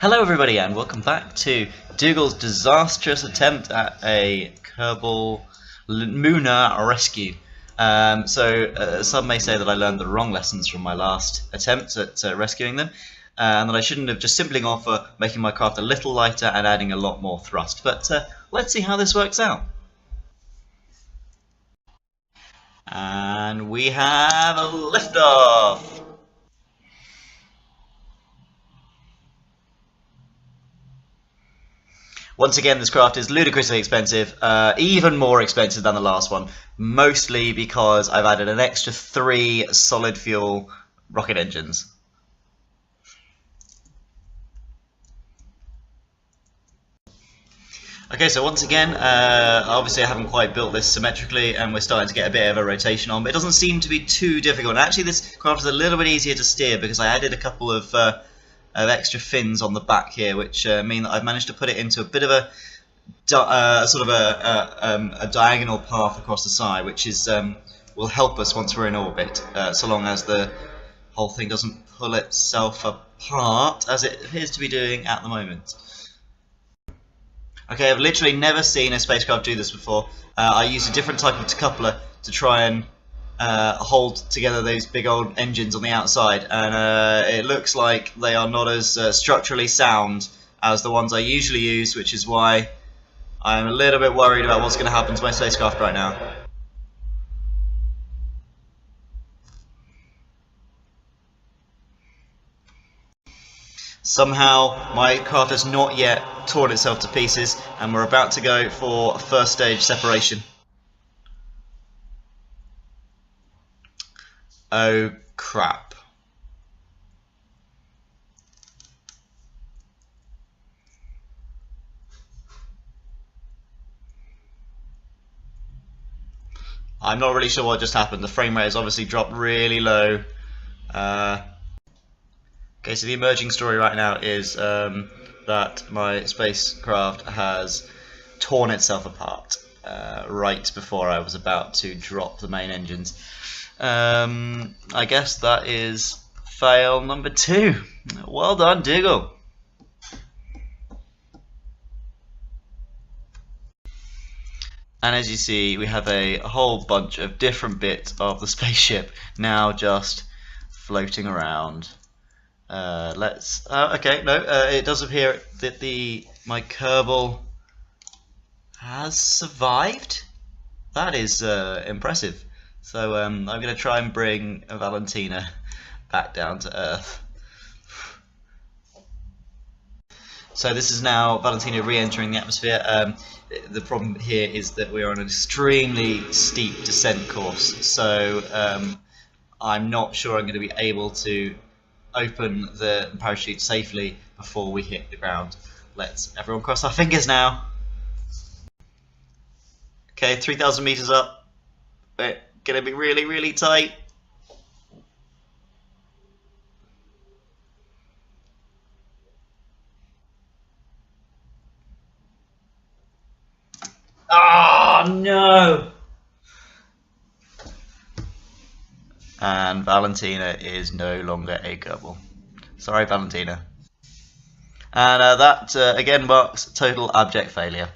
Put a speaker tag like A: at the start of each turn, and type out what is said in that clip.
A: Hello everybody and welcome back to Dougal's disastrous attempt at a Kerbal lunar rescue. Some may say that I learned the wrong lessons from my last attempt at rescuing them, and that I shouldn't have just simply gone for making my craft a little lighter and adding a lot more thrust. But let's see how this works out. And we have a liftoff! Once again, this craft is ludicrously expensive, even more expensive than the last one, mostly because I've added an extra 3 solid fuel rocket engines. Okay, so once again, obviously I haven't quite built this symmetrically, and we're starting to get a bit of a rotation on, but it doesn't seem to be too difficult. And actually, this craft is a little bit easier to steer because I added a couple of extra fins on the back here, which mean that I've managed to put it into a bit of a diagonal path across the side, which is will help us once we're in orbit, so long as the whole thing doesn't pull itself apart, as it appears to be doing at the moment. Okay, I've literally never seen a spacecraft do this before. I used a different type of decoupler to try and hold together those big old engines on the outside, and it looks like they are not as structurally sound as the ones I usually use, which is why I'm a little bit worried about what's going to happen to my spacecraft right now. Somehow my craft has not yet torn itself to pieces, and we're about to go for first stage separation. Oh crap. I'm not really sure what just happened. The frame rate has obviously dropped really low. Okay, so the emerging story right now is that my spacecraft has torn itself apart right before I was about to drop the main engines. I guess that is fail number 2. Well done, Dougal. And as you see, we have a whole bunch of different bits of the spaceship now just floating around. Okay, no, it does appear that my Kerbal has survived. That is impressive. So I'm going to try and bring Valentina back down to Earth. So this is now Valentina re-entering the atmosphere. The problem here is that we are on an extremely steep descent course, so I'm not sure I'm going to be able to open the parachute safely before we hit the ground. Let's everyone cross our fingers now. Okay, 3,000 meters up. We're gonna be really, really tight. Oh no! And Valentina is no longer a Kerbal. Sorry, Valentina. And that again marks total abject failure.